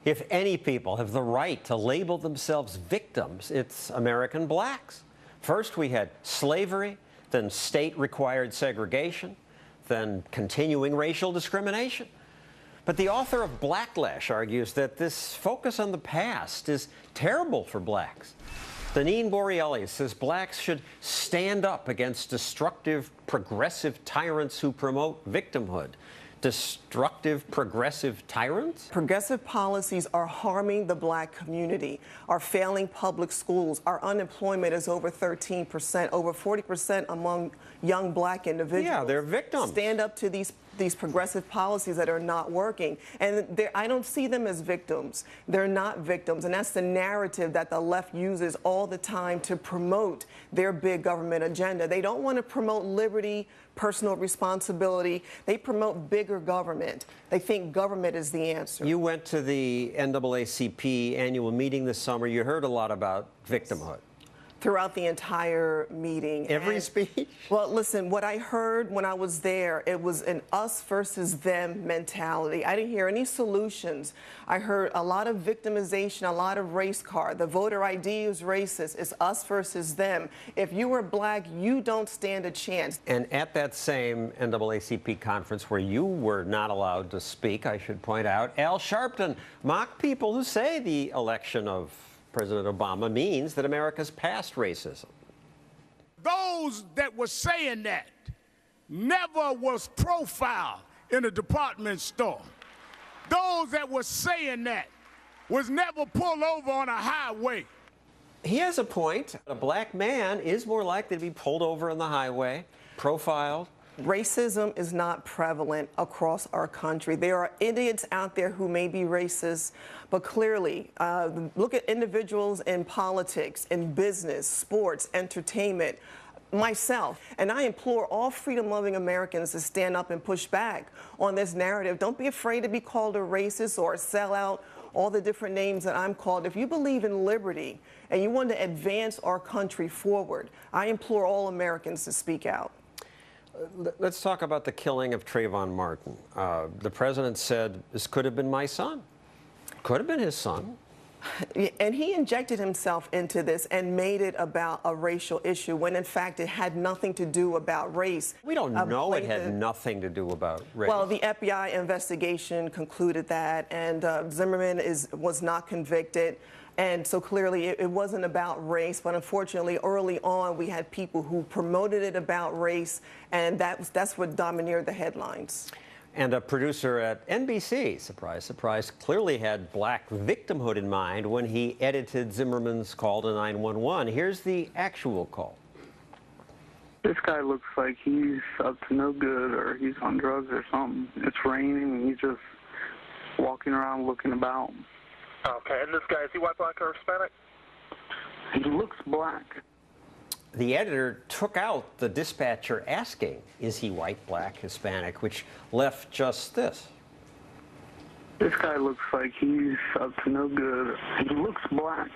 If any people have the right to label themselves victims, it's American blacks. First we had slavery, then state-required segregation, then continuing racial discrimination. But the author of Blacklash argues that this focus on the past is terrible for blacks. Deneen Borelli says blacks should stand up against destructive, progressive tyrants who promote victimhood. Destructive, progressive tyrants? Progressive policies are harming the black community. Our failing public schools, our unemployment is over 13%, over 40% among young black individuals. Yeah, they're victims. Stand up to these progressive policies that are not working. And I don't see them as victims. They're not victims. And that's the narrative that the left uses all the time to promote their big government agenda. They don't want to promote liberty, personal responsibility. They promote bigger government. They think government is the answer. You went to the NAACP annual meeting this summer. You heard a lot about victimhood. Throughout the entire meeting. Every speech? Well, listen, what I heard when I was there, it was an us versus them mentality. I didn't hear any solutions. I heard a lot of victimization, a lot of race card. The voter ID is racist. It's us versus them. If you were black, you don't stand a chance. And at that same NAACP conference where you were not allowed to speak, I should point out, Al Sharpton mocked people who say the election of President Obama means that America's past racism. Those that were saying that never was profiled in a department store. Those that were saying that was never pulled over on a highway. He has a point. A black man is more likely to be pulled over on the highway, profiled. Racism is not prevalent across our country. There are idiots out there who may be racist, but clearly, look at individuals in politics, in business, sports, entertainment, myself. And I implore all freedom-loving Americans to stand up and push back on this narrative. Don't be afraid to be called a racist or a sellout, all the different names that I'm called. If you believe in liberty and you want to advance our country forward, I implore all Americans to speak out. Let's talk about the killing of Trayvon Martin. The president said, this could have been my son. Could have been his son. And he injected himself into this and made it about a racial issue when, in fact, it had nothing to do about race. We don't know it had nothing to do about race. Well, the FBI investigation concluded that, and Zimmerman was not convicted. And so clearly it wasn't about race, but unfortunately early on we had people who promoted it about race, and that's what domineered the headlines. And a producer at NBC, surprise, surprise, clearly had black victimhood in mind when he edited Zimmerman's call to 911. Here's the actual call. This guy looks like he's up to no good, or he's on drugs or something. It's raining and he's just walking around looking about. Okay, and this guy, is he white, black, or Hispanic? He looks black. The editor took out the dispatcher asking, is he white, black, Hispanic, which left just this. This guy looks like he's up to no good. He looks black.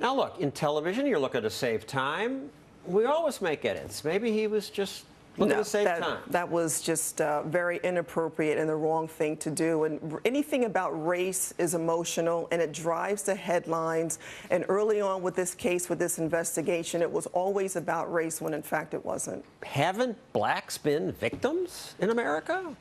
Now look, in television, you're looking to save time. We always make edits. Maybe he was just looking to save time. That was just very inappropriate and the wrong thing to do. And anything about race is emotional, and it drives the headlines. And early on with this case, with this investigation, it was always about race when, in fact, it wasn't. Haven't blacks been victims in America?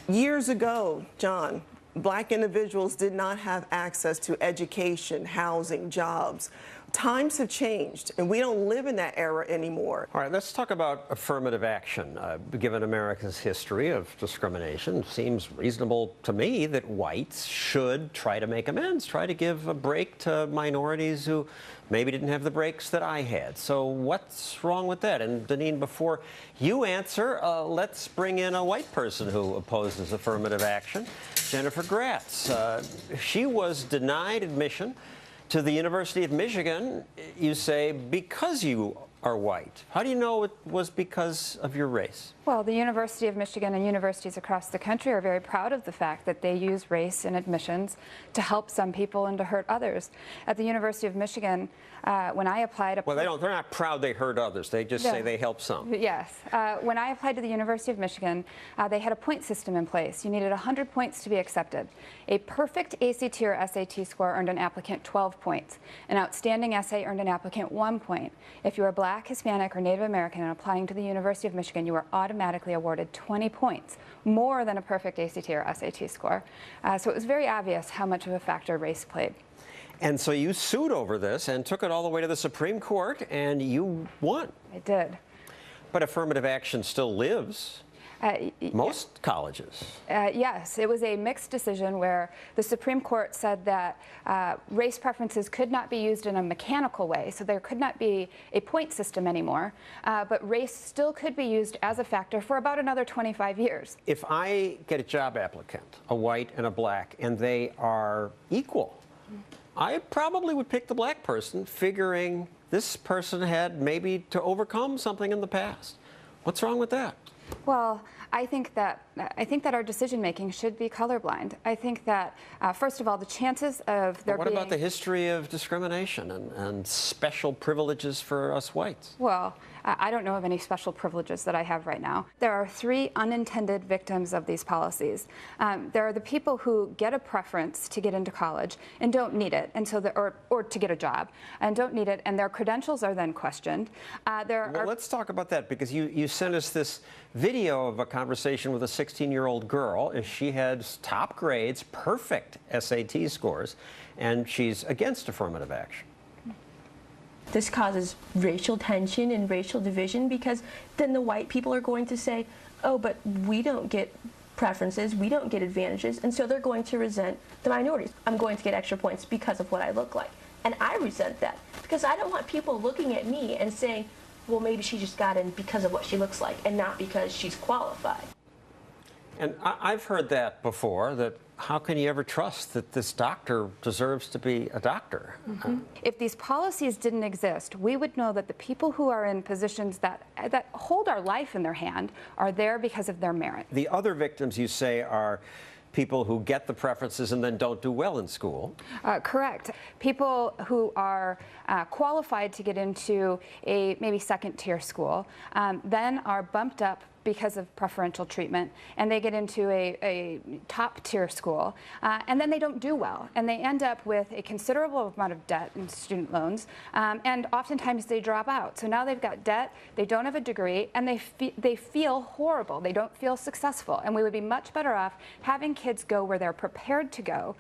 Years ago, John, black individuals did not have access to education, housing, jobs. Times have changed, and we don't live in that era anymore. All right, let's talk about affirmative action. Given America's history of discrimination, it seems reasonable to me that whites should try to make amends, try to give a break to minorities who maybe didn't have the breaks that I had. So what's wrong with that? And Deneen, before you answer, let's bring in a white person who opposes affirmative action, Jennifer Gratz. She was denied admission to the University of Michigan, you say, because you are white. How do you know it was because of your race? Well, the University of Michigan and universities across the country are very proud of the fact that they use race in admissions to help some people and to hurt others. At the University of Michigan, when I applied... Well, they're not proud they hurt others. They just say they help some. Yes. When I applied to the University of Michigan, they had a point system in place. You needed 100 points to be accepted. A perfect ACT or SAT score earned an applicant 12 points. An outstanding essay earned an applicant 1 point. If you were Black, Hispanic, or Native American and applying to the University of Michigan, you were automatically awarded 20 points, more than a perfect ACT or SAT score. So it was very obvious how much of a factor race played. And so you sued over this and took it all the way to the Supreme Court, and you won. I did. But affirmative action still lives. Most colleges. Yes, it was a mixed decision where the Supreme Court said that race preferences could not be used in a mechanical way, so there could not be a point system anymore, but race still could be used as a factor for about another 25 years. If I get a job applicant, a white and a black, and they are equal, I probably would pick the black person, figuring this person had maybe to overcome something in the past. What's wrong with that? Well, I think that our decision making should be colorblind. I think that first of all, the chances of there being... What about the history of discrimination and special privileges for us whites? Well, I don't know of any special privileges that I have right now. There are 3 unintended victims of these policies. There are the people who get a preference to get into college and don't need it, and so or to get a job and don't need it, and their credentials are then questioned. Well, let's talk about that, because you sent us this video of a conversation with a 16-year-old girl. She had top grades, perfect SAT scores, and she's against affirmative action. This causes racial tension and racial division, because then the white people are going to say, oh, but we don't get preferences, we don't get advantages, and so they're going to resent the minorities. I'm going to get extra points because of what I look like. And I resent that, because I don't want people looking at me and saying, well, maybe she just got in because of what she looks like and not because she's qualified. And I've heard that before, that how can you ever trust that this doctor deserves to be a doctor? Mm-hmm. If these policies didn't exist, we would know that the people who are in positions that hold our life in their hand are there because of their merit. The other victims, you say, are people who get the preferences and then don't do well in school. Correct. People who are qualified to get into a maybe second-tier school then are bumped up because of preferential treatment, and they get into a top-tier school, and then they don't do well, and they end up with a considerable amount of debt and student loans, and oftentimes they drop out. So now they've got debt, they don't have a degree, and they feel horrible. They don't feel successful, and we would be much better off having kids go where they're prepared to go,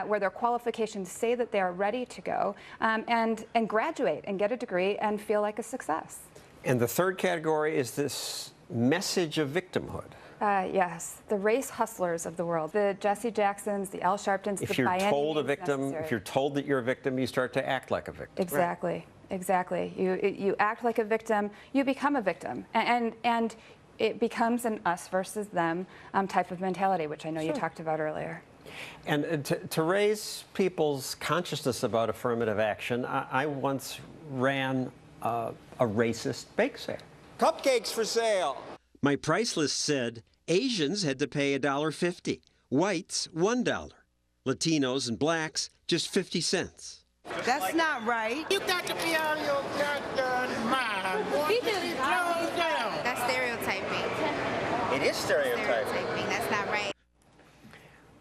where their qualifications say that they are ready to go, and graduate and get a degree and feel like a success. And the third category is this message of victimhood. Yes, the race hustlers of the world, the Jesse Jacksons, the Al Sharptons. If you're told a victim, if you're told that you're a victim, you start to act like a victim. Exactly, right. Exactly. You act like a victim, you become a victim, and it becomes an us versus them type of mentality, which I know you talked about earlier. And to raise people's consciousness about affirmative action, I once ran a racist bake sale. Cupcakes for sale. My price list said Asians had to pay $1.50, whites $1, Latinos and blacks just 50 cents. That's not right. You got to be out of your goddamn mind. Close down. That's stereotyping. It is Stereotyping. That's not right.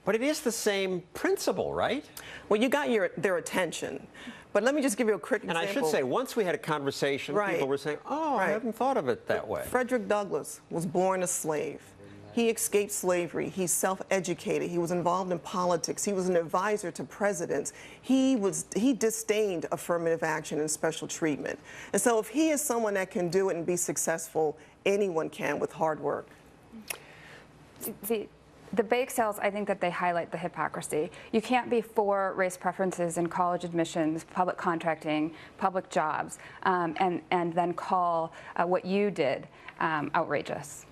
But it is the same principle, right? Well, you got their attention. But let me just give you a quick example. And I should say, once we had a conversation, people were saying, oh, I hadn't thought of it that way. Frederick Douglass was born a slave. He escaped slavery. He's self-educated. He was involved in politics. He was an advisor to presidents. He disdained affirmative action and special treatment. And so if he is someone that can do it and be successful, anyone can with hard work. The bake sales, I think that they highlight the hypocrisy. You can't be for race preferences in college admissions, public contracting, public jobs, and then call what you did outrageous.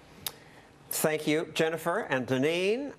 Thank you, Jennifer and Deneen.